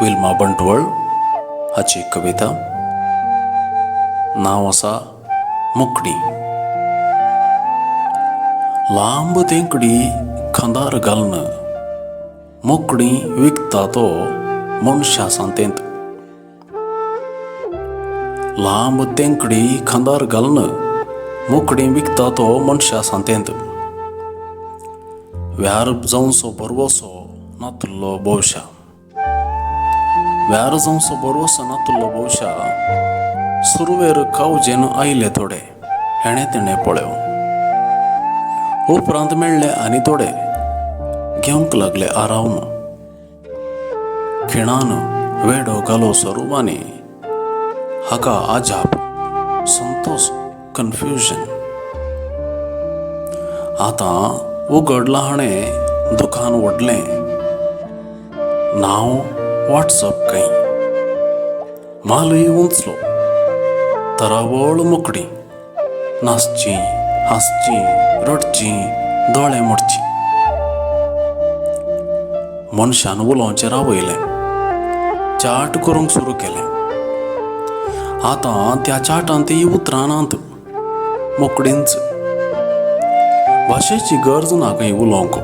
Wilma बंटवळ हाची कविता. नाव आसा मुकडी. लांब तेंकडी खंदार घालन मुकडी विकता तो मनशा सांतेंत. लांब तेंकडी खंदार घालन मुकडी विकता तो मनशा सांतेंत. व्यार जावंसो बरवसो नातुल्लो भोवशा. व्यार जावंसो बरवसो नातुल्लो भोवशा. सुरवेर कावजेन आयले थोडे हेणे तेणे पळयो. उपरांत मेळ्ळे आनी थोडे घेवंक लागले आरावन. खिणान वेडो घालो स्वरुपांनी हाका आजाप संतोष कन्फ्युजन. आतां उगडलां हाणें दुकान व्हडलें. नांव वॉट्सअप खंय. मालय उंचलो तरावळ मुकडी. नाचची हांसची रडची दोळे मोडची. मनशान उलोवचें रावयलें. चाट करूंक सुरू केलें. आतां त्या चाटांतय उतरां नात. मुकडेंच भाशेची गरज ना खंय उलोवंक.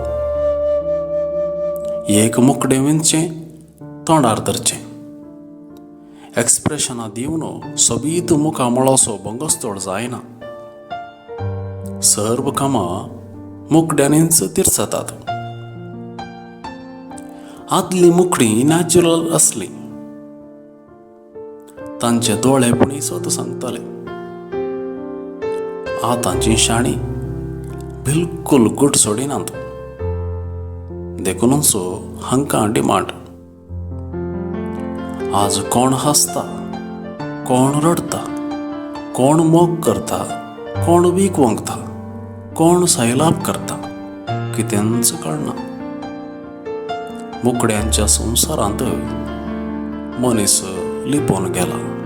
एक मुकडें विंदचें तोंडार धरचें. एक्सप्रेशनां दिवन सोबीत मुखामळोसो बंगस्तोड जायना. सर्व कामां मुकड्यांनीच तिरसतात. आदली मुकडी नॅचरल असली. तांचे दोळेपणी सत सांगताले. आतांची शाणी बिलकुल गुट सोडिनात. देखूनच हांकां डिमांड. आज कोण हांसता, कोण रडता, कोण मोग करता, कोण वीक वंगता, कोण सैलाप करता, कितेंच कळना. मुकड्यांच्या संवसारांत मनीस लिपोवन गेला.